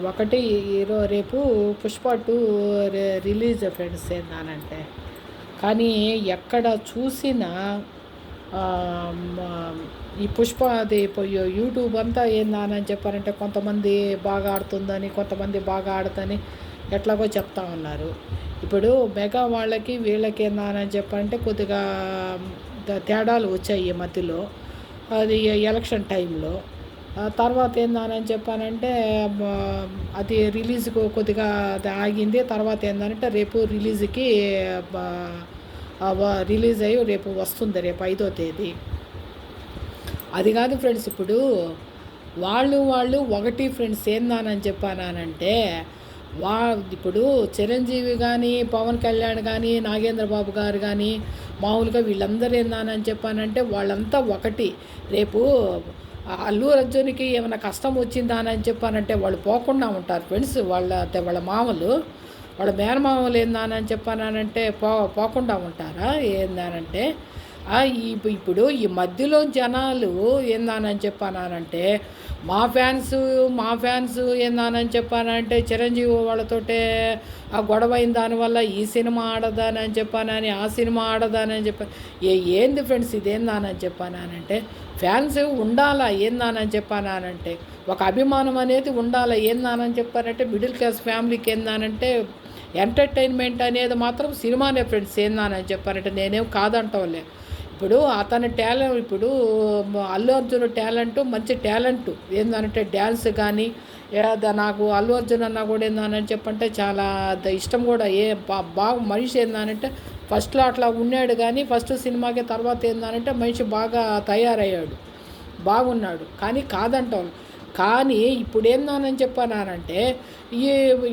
ఒకటి రేపు 'Pushpa 2' release friends ఏందానంటే, కానీ ఎక్కడ చూసినా ఈ 'పుష్ప' అది యూట్యూబ్ అంతా ఏందని చెప్పారంటే, కొంతమంది బాగా ఆడుతుందని, కొంతమంది బాగా ఆడదని ఎట్లాగో చెప్తా ఉన్నారు. ఇప్పుడు మెగా వాళ్ళకి వీళ్ళకి ఏందని చెప్పారంటే కొద్దిగా తేడాలు వచ్చాయి ఈ మధ్యలో. అది ఎలక్షన్ టైంలో. తర్వాత ఏందని చెప్పానంటే అది రిలీజ్‌కు కొద్దిగా అది ఆగింది. తర్వాత ఏందంటే రేపు రిలీజ్‌కి బ రిలీజ్ అయ్యి రేపు వస్తుంది. రేపు 5వ తేదీ. అది కాదు ఫ్రెండ్స్, ఇప్పుడు వాళ్ళు ఒకటి ఫ్రెండ్స్ ఏందానని చెప్పానంటే, వా ఇప్పుడు చిరంజీవి కానీ, పవన్ కళ్యాణ్ కానీ, నాగేంద్ర బాబు గారు కానీ, మామూలుగా వీళ్ళందరూ ఏందానని చెప్పానంటే వాళ్ళంతా ఒకటి. రేపు అల్లు అర్జున్‌కి ఏమైనా కష్టం వచ్చిందా అని చెప్పానంటే వాళ్ళు పోకుండా ఉంటారు ఫ్రెండ్స్. వాళ్ళ మామలు, వాళ్ళ మేనమామలు ఏందానని చెప్పానంటే పోకుండా ఉంటారా ఏందానంటే, ఇప్పుడు ఈ మధ్యలో జనాలు ఏందానని చెప్పానంటే, మా ఫ్యాన్స్ ఏందానని చెప్పానంటే చిరంజీవి వాళ్ళతోటే ఆ గొడవైన దానివల్ల ఈ సినిమా ఆడదానని చెప్పానని, ఆ సినిమా ఆడదానని చెప్పాను. ఏంది ఫ్రెండ్స్ ఇదేందానని చెప్పానంటే, ఫ్యాన్స్ ఉండాలా ఏందానని చెప్పానంటే, ఒక అభిమానం అనేది ఉండాలా ఏందానని చెప్పారంటే, మిడిల్ క్లాస్ ఫ్యామిలీకి ఏందానంటే ఎంటర్టైన్మెంట్ అనేది మాత్రం సినిమానే ఫ్రెండ్స్ ఏందానని చెప్పారంటే, నేనేం కాదంటోలే. ఇప్పుడు అతని టాలెంట్, ఇప్పుడు అల్లు అర్జున్ టాలెంట్ మంచి టాలెంట్ ఏంటంటే డ్యాన్స్ కానీ, నాకు అల్లు అర్జున్ అన్న కూడా ఏందని చెప్పంటే చాలా ఇష్టం కూడా. బాగా మనిషి ఏందనంటే ఫస్ట్లో అట్లా ఉన్నాడు, కానీ ఫస్ట్ సినిమాకి తర్వాత ఏందనంటే మనిషి బాగా తయారయ్యాడు, బాగున్నాడు. కానీ కాదంటాం. కానీ ఇప్పుడు ఏందని చెప్పానంటే, ఈ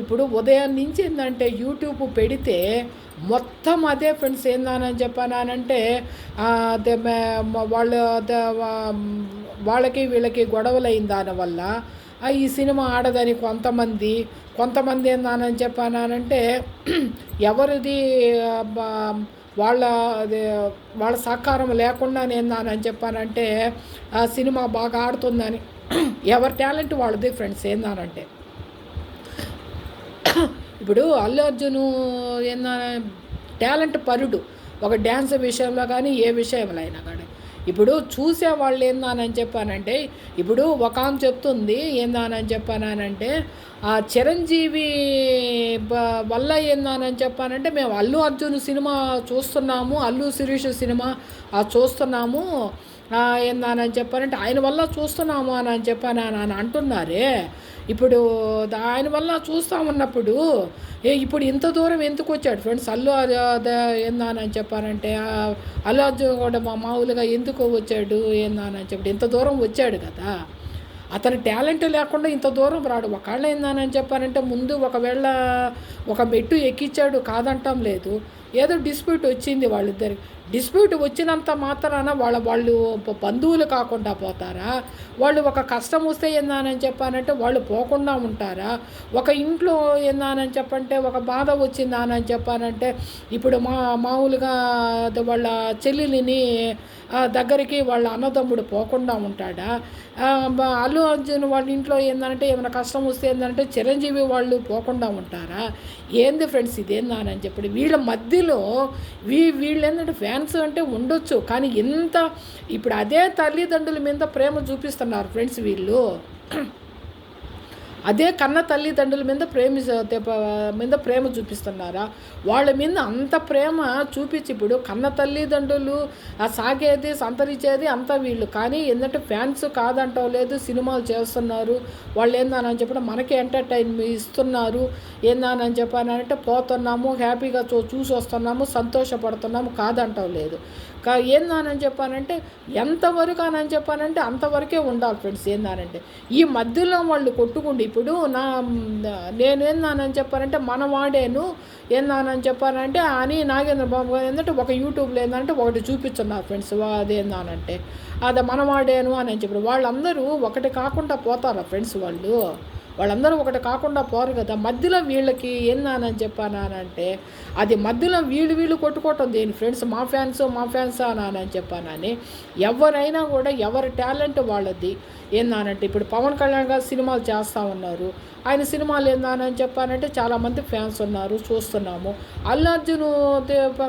ఇప్పుడు ఉదయం నుంచి ఏంటంటే యూట్యూబ్ పెడితే మొత్తం అదే ఫ్రెండ్స్ ఏందని చెప్పానంటే, అదే వాళ్ళకి వీళ్ళకి గొడవలైన దానివల్ల ఈ సినిమా ఆడదని కొంతమంది ఏందని చెప్పానంటే ఎవరిది వాళ్ళ వాళ్ళ సహకారం లేకుండా ఏందని చెప్పానంటే ఆ సినిమా బాగా ఆడుతుందని. ఎవరి టాలెంట్ వాళ్ళది ఫ్రెండ్స్ ఏందానంటే, ఇప్పుడు అల్లు అర్జును ఏందన టాలెంట్ పరుడు, ఒక డ్యాన్స్ విషయంలో కానీ ఏ విషయంలో అయినా కానీ. ఇప్పుడు చూసేవాళ్ళు ఏందానని చెప్పానంటే, ఇప్పుడు ఒక ఆమె చెప్తుంది ఏందానని చెప్పానంటే, ఆ చిరంజీవి వల్ల ఏందానని చెప్పానంటే, మేము అల్లు అర్జున్ సినిమా చూస్తున్నాము, అల్లు శిరీష్ సినిమా చూస్తున్నాము ఏందానని చెప్పానంటే, ఆయన వల్ల చూస్తున్నాము అని చెప్పాను అని అంటున్నారే. ఇప్పుడు ఆయన వల్ల చూస్తామన్నప్పుడు ఇప్పుడు ఇంత దూరం ఎందుకు వచ్చాడు ఫ్రెండ్స్ అల్లు ఏందానని చెప్పానంటే, అల్లు అర్జున్ కూడా మామూలుగా ఎందుకు వచ్చాడు ఏందానని చెప్పి ఇంత దూరం వచ్చాడు కదా. అతని టాలెంట్ లేకుండా ఇంత దూరం రాడు. ఒకవేళ ఏందానని చెప్పానంటే ముందు ఒకవేళ ఒక మెట్టు ఎక్కించాడు, కాదంటాం లేదు. ఏదో డిస్ప్యూట్ వచ్చింది వాళ్ళిద్దరికి. డిస్ప్యూట్ వచ్చినంత మాత్రాన వాళ్ళు బంధువులు కాకుండా పోతారా? వాళ్ళు ఒక కష్టం వస్తే ఏందానని చెప్పానంటే వాళ్ళు పోకుండా ఉంటారా? ఒక ఇంట్లో ఏందానని చెప్పంటే ఒక బాధ వచ్చిందా అని చెప్పానంటే, ఇప్పుడు మామూలుగా వాళ్ళ చెల్లెలిని దగ్గరికి వాళ్ళ అన్నదమ్ముడు పోకుండా ఉంటాడా? అల్లు అర్జున్ వాళ్ళ ఇంట్లో ఏంటంటే ఏమైనా కష్టం వస్తే ఏంటంటే చిరంజీవి వాళ్ళు పోకుండా ఉంటారా? ఏంది ఫ్రెండ్స్ ఇదేందానని చెప్పి వీళ్ళ మధ్యలో వీళ్ళు ఏంటంటే ఫ్యాన్స్ అంటే ఉండొచ్చు, కానీ ఇంత ఇప్పుడు అదే తల్లిదండ్రుల మీద ప్రేమ చూపిస్తున్నారు ఫ్రెండ్స్ వీళ్ళు. అదే కన్న తల్లిదండ్రుల మీద ప్రేమ చూపిస్తున్నారా? వాళ్ళ మీద అంత ప్రేమ చూపించి ఇప్పుడు కన్న తల్లిదండ్రులు సాగేది సంతరించేది అంతా వీళ్ళు, కానీ ఏంటంటే ఫ్యాన్స్ కాదంటావు లేదు, సినిమాలు చేస్తున్నారు వాళ్ళు ఏందని చెప్పడం మనకి ఎంటర్టైన్మెంట్ ఇస్తున్నారు ఏందని చెప్పానంటే పోతున్నాము, హ్యాపీగా చూసి వస్తున్నాము, సంతోషపడుతున్నాము, కాదంటావు లేదు. ఏందని చెప్పానంటే ఎంతవరకు అని చెప్పానంటే అంతవరకే ఉండాలి ఫ్రెండ్స్. ఏందానంటే ఈ మధ్యలో వాళ్ళు కొట్టుకుండి ఇప్పుడు నేనేందానని చెప్పానంటే మనవాడేను ఏందానని చెప్పానంటే అని నాగేంద్ర బాబు గారు ఏంటంటే ఒక యూట్యూబ్లో ఏంటంటే ఒకటి చూపిస్తున్నారు ఫ్రెండ్స్. అదేందానంటే అది మనవాడేను అని చెప్పారు. వాళ్ళందరూ ఒకటి కాకుండా పోతారా ఫ్రెండ్స్? వాళ్ళు వాళ్ళందరూ ఒకటి కాకుండా పోరు కదా. మధ్యలో వీళ్ళకి ఏందని చెప్పానంటే అది మధ్యలో వీళ్ళు కొట్టుకోవటం దేని ఫ్రెండ్స్, మా ఫ్యాన్స్ అని చెప్పానని. ఎవరైనా కూడా ఎవరి టాలెంట్ వాళ్ళది. ఏందనంటే ఇప్పుడు పవన్ కళ్యాణ్ గారు సినిమాలు చేస్తూ ఉన్నారు. ఆయన సినిమాలు ఏందని చెప్పానంటే చాలామంది ఫ్యాన్స్ ఉన్నారు, చూస్తున్నాము. అల్లు అర్జున్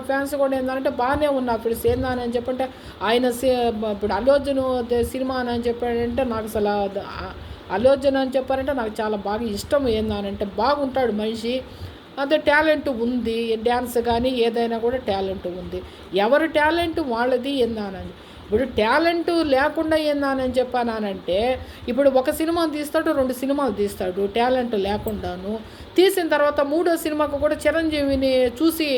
ఫ్యాన్స్ కూడా ఏంటంటే బాగానే ఉన్నారు ఫ్రెండ్స్. ఏందని చెప్పంటే ఆయన ఇప్పుడు అల్లు అర్జున్ సినిమా అని చెప్పాడంటే నాకు అసలు అల్లు అర్జున్ అని చెప్పారంటే నాకు చాలా బాగా ఇష్టం. ఏందనంటే బాగుంటాడు మనిషి, అదే టాలెంట్ ఉంది. డ్యాన్స్ కానీ ఏదైనా కూడా టాలెంట్ ఉంది. ఎవరి టాలెంట్ వాళ్ళది. ఏందనండి ఇప్పుడు టాలెంట్ లేకుండా ఏందని చెప్పానంటే ఇప్పుడు ఒక సినిమా తీస్తాడు, 2 సినిమాలు తీస్తాడు టాలెంట్ లేకుండాను. తీసిన తర్వాత 3వ సినిమాకు కూడా చిరంజీవిని చూసి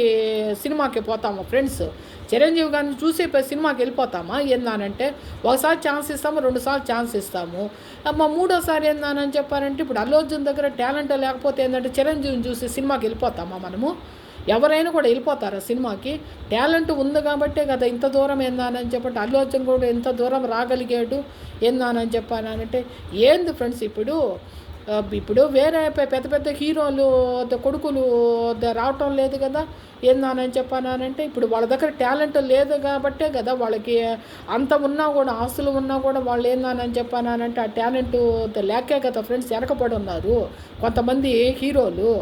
సినిమాకి పోతాము ఫ్రెండ్స్. చిరంజీవి గారిని చూసి సినిమాకి వెళ్ళిపోతామా. ఏందనంటే ఒకసారి ఛాన్స్ ఇస్తాము, 2 సార్లు ఛాన్స్ ఇస్తాము. 3వసారి ఏందని చెప్పారంటే ఇప్పుడు అల్లు అర్జున్ దగ్గర టాలెంట్ లేకపోతే ఏంటంటే చిరంజీవిని చూసి సినిమాకి వెళ్ళిపోతామా మనము. ఎవరైనా కూడా వెళ్ళిపోతారు సినిమాకి. టాలెంట్ ఉంది కాబట్టే కదా ఇంత దూరం ఏందని చెప్పంటే అల్లు అర్జున్ కూడా ఇంత దూరం రాగలిగాడు. ఏందని చెప్పానంటే ఏంది ఫ్రెండ్స్ ఇప్పుడు వేరే పెద్ద హీరోలు కొడుకులు రావటం లేదు కదా. ఏందని చెప్పానంటే ఇప్పుడు వాళ్ళ దగ్గర టాలెంట్ లేదు కాబట్టే కదా వాళ్ళకి అంత ఉన్నా కూడా, ఆస్తులు ఉన్నా కూడా వాళ్ళు ఏందని చెప్పానంటే ఆ టాలెంట్ లేకే కదా ఫ్రెండ్స్ వెనకబడి ఉన్నారు కొంతమంది హీరోలు.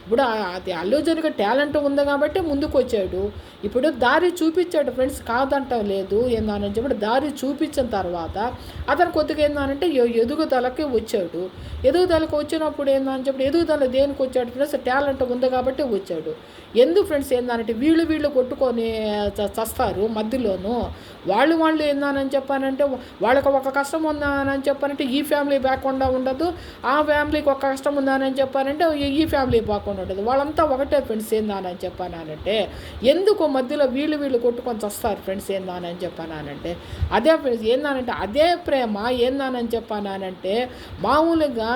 ఇప్పుడు అది అల్లు అర్జున్కి టాలెంట్ ఉంది కాబట్టి ముందుకు వచ్చాడు. ఇప్పుడు దారి చూపించాడు ఫ్రెండ్స్, కాదంటం లేదు. ఏందని చెప్పి దారి చూపించిన తర్వాత అతను కొద్దిగా ఏందనంటే ఎదుగుదలకి వచ్చాడు. ఎదుగుదలకు వచ్చినప్పుడు ఏందని చెప్పి ఎదుగుదల దేనికి వచ్చాడు ఫ్రెండ్స్, టాలెంట్ ఉంది కాబట్టి వచ్చాడు. ఎందుకు ఫ్రెండ్స్ ఏందనంటే వీళ్ళు కొట్టుకొని చస్తారు మధ్యలోనూ. వాళ్ళు ఏందని చెప్పానంటే వాళ్ళకి ఒక కష్టం ఉందని చెప్పానంటే ఈ ఫ్యామిలీ బ్యాక్కుండా ఉండదు, ఆ ఫ్యామిలీకి ఒక కష్టం ఉందని చెప్పానంటే ఈ ఫ్యామిలీ బాకుండా ఉండదు. వాళ్ళంతా ఒకటే ఫ్రెండ్స్. ఏందని చెప్పానంటే ఎందుకు మధ్యలో వీళ్ళు కొట్టుకొని చస్తారు ఫ్రెండ్స్. ఏందని చెప్పానంటే అదే ఫ్రెండ్స్ ఏందనంటే అదే ప్రేమ. ఏందని చెప్పానంటే మామూలుగా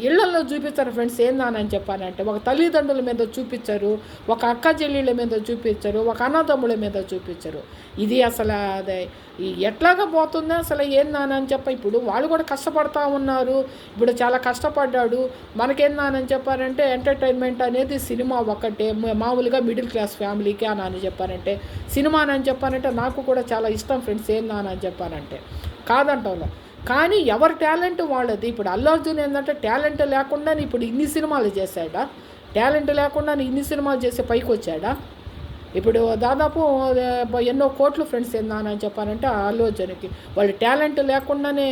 ఇళ్లలో చూపిస్తారు ఫ్రెండ్స్. ఏందని చెప్పానంటే ఒక తల్లిదండ్రుల మీద చూపించరు, ఒక అక్క చెల్లెళ్ళ మీద చూపించరు, ఒక అన్నదమ్ముల మీద చూపించరు. ఇది అసలు అదే ఎట్లాగా పోతుందో అసలు ఏందని ఇప్పుడు వాళ్ళు కూడా కష్టపడతా ఉన్నారు. ఇప్పుడు చాలా కష్టపడ్డాడు. మనకేందని చెప్పారంటే ఎంటర్టైన్మెంట్ అనేది సినిమా ఒకటే, మామూలుగా మిడిల్ క్లాస్ ఫ్యామిలీకి అని చెప్పారంటే సినిమా అని చెప్పానంటే నాకు కూడా చాలా ఇష్టం ఫ్రెండ్స్. ఏందని చెప్పానంటే కాదంటాం, కానీ ఎవరి టాలెంట్ వాళ్ళది. ఇప్పుడు అల్లు అర్జున్ ఏంటంటే టాలెంట్ లేకుండా ఇప్పుడు ఇన్ని సినిమాలు చేశాడా, టాలెంట్ లేకుండా ఇన్ని సినిమాలు చేసి పైకి వచ్చాడా. ఇప్పుడు దాదాపు ఎన్నో కోట్లు ఫ్రెండ్స్ ఏందని చెప్పారంటే అల్లు అర్జున్కి వాళ్ళు టాలెంట్ లేకుండానే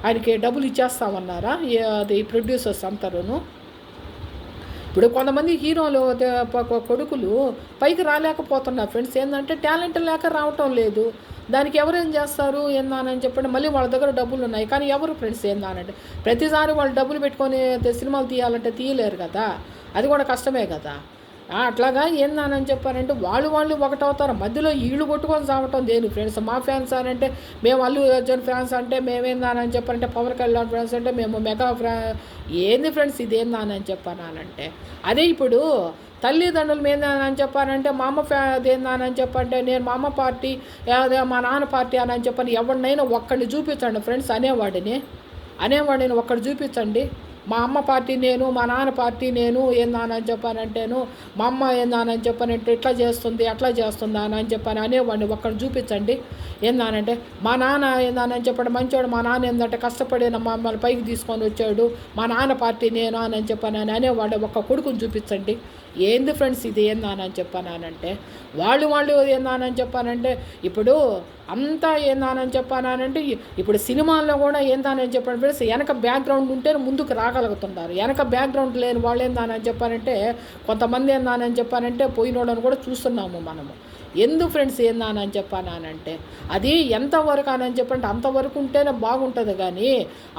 ఆయనకి డబ్బులు ఇచ్చేస్తామన్నారా అది ప్రొడ్యూసర్స్ అంతారును. ఇప్పుడు కొంతమంది హీరోలు కొడుకులు పైకి రాలేకపోతున్నారు ఫ్రెండ్స్. ఏంటంటే టాలెంట్ లేక రావటం లేదు. దానికి ఎవరేం చేస్తారు ఏందని చెప్పండి, మళ్ళీ వాళ్ళ దగ్గర డబ్బులు ఉన్నాయి కానీ ఎవరు ఫ్రెండ్స్ ఏందనంటే ప్రతిసారి వాళ్ళు డబ్బులు పెట్టుకొని సినిమాలు తీయాలంటే తీయలేరు కదా, అది కూడా కష్టమే కదా. అట్లాగా ఏందని చెప్పారంటే వాళ్ళు ఒకటవుతారు. మధ్యలో వీళ్ళు కొట్టుకొని సాగటం దేని ఫ్రెండ్స్. మా ఫ్యాన్స్ అని అంటే మేము అల్లు అర్జున్ ఫ్యాన్స్ అంటే మేమేందని చెప్పారంటే పవన్ కళ్యాణ్ ఫ్యాన్స్ అంటే మేము మెగా ఏంది ఫ్రెండ్స్ ఇదేందని చెప్పానంటే అదే ఇప్పుడు తల్లిదండ్రుల మీద అని చెప్పానంటే మా అమ్మ అదేందని చెప్పంటే నేను మా అమ్మ పార్టీ మా నాన్న పార్టీ అని చెప్పని ఎవరినైనా ఒక్కడిని చూపించండి ఫ్రెండ్స్ అనేవాడిని ఒక్కడు చూపించండి. మా అమ్మ పార్టీ నేను, మా నాన్న పార్టీ నేను. ఏందని చెప్పానంటేను మా అమ్మ ఏందని చెప్పానంటే ఇట్లా చేస్తుంది అట్లా చేస్తుందా అని చెప్పని అనేవాడిని ఒక్కడు చూపించండి. ఏందనంటే మా నాన్న ఏందని చెప్పాడు మంచివాడు, మా నాన్న ఏంటంటే కష్టపడి మమ్మల్ని పైకి తీసుకొని వచ్చాడు, మా నాన్న పార్టీ నేను అని చెప్పాను అనేవాడు ఒక్క కొడుకుని చూపించండి. ఏంది ఫ్రెండ్స్ ఇది ఏందని చెప్పానంటే వాళ్ళు ఏందని చెప్పానంటే ఇప్పుడు అంతా ఏందని చెప్పానంటే ఇప్పుడు సినిమాల్లో కూడా ఏందని చెప్పాను ఫ్రెండ్స్ వెనక బ్యాక్గ్రౌండ్ ఉంటే ముందుకు రాగలుగుతున్నారు. వెనక బ్యాక్గ్రౌండ్ లేని వాళ్ళు ఏందని చెప్పానంటే కొంతమంది ఏందని చెప్పానంటే పోయినోళ్ళని కూడా చూస్తున్నాము మనము. ఎందుకు ఫ్రెండ్స్ ఏందని చెప్పానంటే అది ఎంతవరకు అని చెప్పంటే అంతవరకు ఉంటేనే బాగుంటుంది. కానీ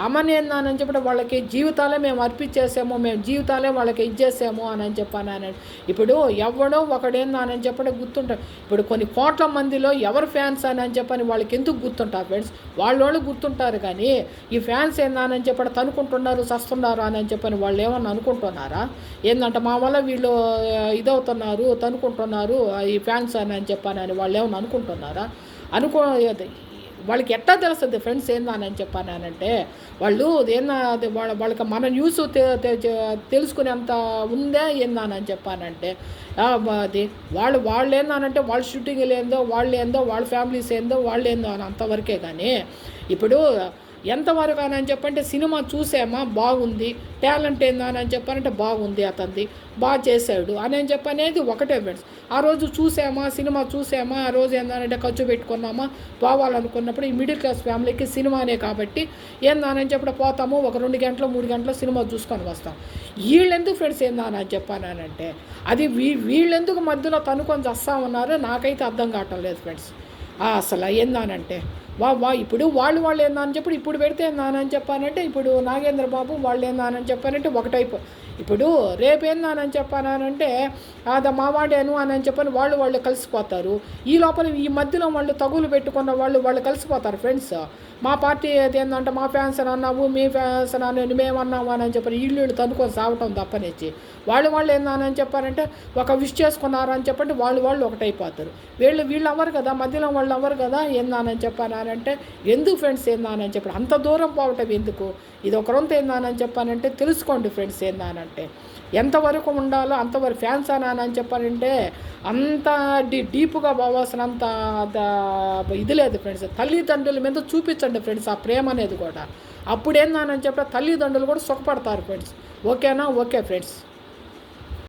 అమ్మని ఏందని చెప్పంటే వాళ్ళకి జీవితాలే మేము అర్పించేసాము, మేము జీవితాలే వాళ్ళకి ఇచ్చేసాము అని చెప్పాను. ఇప్పుడు ఎవడో ఒకడేందని చెప్పంటే గుర్తుంటారు. ఇప్పుడు కొన్ని కోట్ల మందిలో ఎవరు ఫ్యాన్స్ అని చెప్పని వాళ్ళకి ఎందుకు గుర్తుంటారు ఫ్రెండ్స్, వాళ్ళు గుర్తుంటారు. కానీ ఈ ఫ్యాన్స్ ఏందని చెప్పంటే తనుకుంటున్నారు చస్తున్నారు అని చెప్పని వాళ్ళు ఏమన్నా అనుకుంటున్నారా ఏంటంటే మా వల్ల వీళ్ళు ఇదవుతున్నారు తనుకుంటున్నారు ఈ ఫ్యాన్స్ అని చెప్పానని వాళ్ళు ఏమన్నా అనుకుంటున్నారా? వాళ్ళకి ఎట్లా తెలుస్తుంది ఫ్రెండ్స్ ఏందని చెప్పానంటే, వాళ్ళు అది వాళ్ళకి మన న్యూస్ తెలుసుకునేంత ఉందే ఏందని చెప్పానంటే, అది వాళ్ళు ఏందనంటే వాళ్ళ షూటింగ్లు ఏందో వాళ్ళ ఫ్యామిలీస్ ఏందో వాళ్ళు ఏందో అని అంతవరకే. కానీ ఇప్పుడు ఎంతవరకు అని చెప్పంటే, సినిమా చూసామా బాగుంది, టాలెంట్ ఏందని చెప్పానంటే బాగుంది, అతనిది బాగా చేశాడు అని చెప్పనేది ఒకటే ఫ్రెండ్స్. ఆ రోజు సినిమా చూసామా, ఆ రోజు ఏందనంటే ఖర్చు పెట్టుకున్నామా, పోవాలనుకున్నప్పుడు ఈ మిడిల్ క్లాస్ ఫ్యామిలీకి సినిమానే కాబట్టి ఏందని చెప్పి పోతాము, ఒక 2 గంటలు 3 గంటలు సినిమా చూసుకొని వస్తాం. వీళ్ళెందుకు ఫ్రెండ్స్ ఏందని చెప్పానంటే, అది వీళ్ళెందుకు మధ్యలో తనుకొని చస్తా ఉన్నారో నాకైతే అర్థం కావటం లేదు ఫ్రెండ్స్. అసలు ఏందానంటే ఇప్పుడు వాళ్ళు ఏందని చెప్పి ఇప్పుడు పెడితే ఏందని చెప్పానంటే, ఇప్పుడు నాగేంద్ర బాబు వాళ్ళు ఏందని చెప్పానంటే ఒకటైపు. ఇప్పుడు రేపు ఏందని చెప్పానంటే అది మావాడేను అని చెప్పని వాళ్ళు కలిసిపోతారు. ఈ లోపల ఈ మధ్యలో వాళ్ళు తగులు పెట్టుకున్న వాళ్ళు కలిసిపోతారు ఫ్రెండ్స్. మా పార్టీ ఏంటంటే మా ఫ్యాన్స్ అని అన్నావు, మీ ఫ్యాన్స్ అని మేమన్నాము అని చెప్పని వీళ్ళు తనుకొని సాగటం తప్పనిచ్చి వాళ్ళు ఏందని చెప్పారంటే ఒక విష్ చేసుకున్నారని చెప్పండి వాళ్ళు ఒకటైపోతారు. వీళ్ళు అవ్వరు కదా, మధ్యలో వాళ్ళు అవ్వరు కదా ఏందని చెప్పానంటే, ఎందుకు ఫ్రెండ్స్ ఏందని చెప్పి అంత దూరం పోవటం ఎందుకు? ఇది ఒకరంత ఏందని చెప్పానంటే తెలుసుకోండి ఫ్రెండ్స్. ఏందనంటే ఎంతవరకు ఉండాలో అంతవరకు ఫ్యాన్స్ అని చెప్పానంటే అంత డీప్గా పోవాల్సినంత ఇది లేదు ఫ్రెండ్స్. తల్లిదండ్రుల మీద చూపించండి ఫ్రెండ్స్ ఆ ప్రేమ అనేది కూడా. అప్పుడు ఏందని చెప్పి తల్లిదండ్రులు కూడా సుఖపడతారు ఫ్రెండ్స్. ఓకేనా? Okay friends.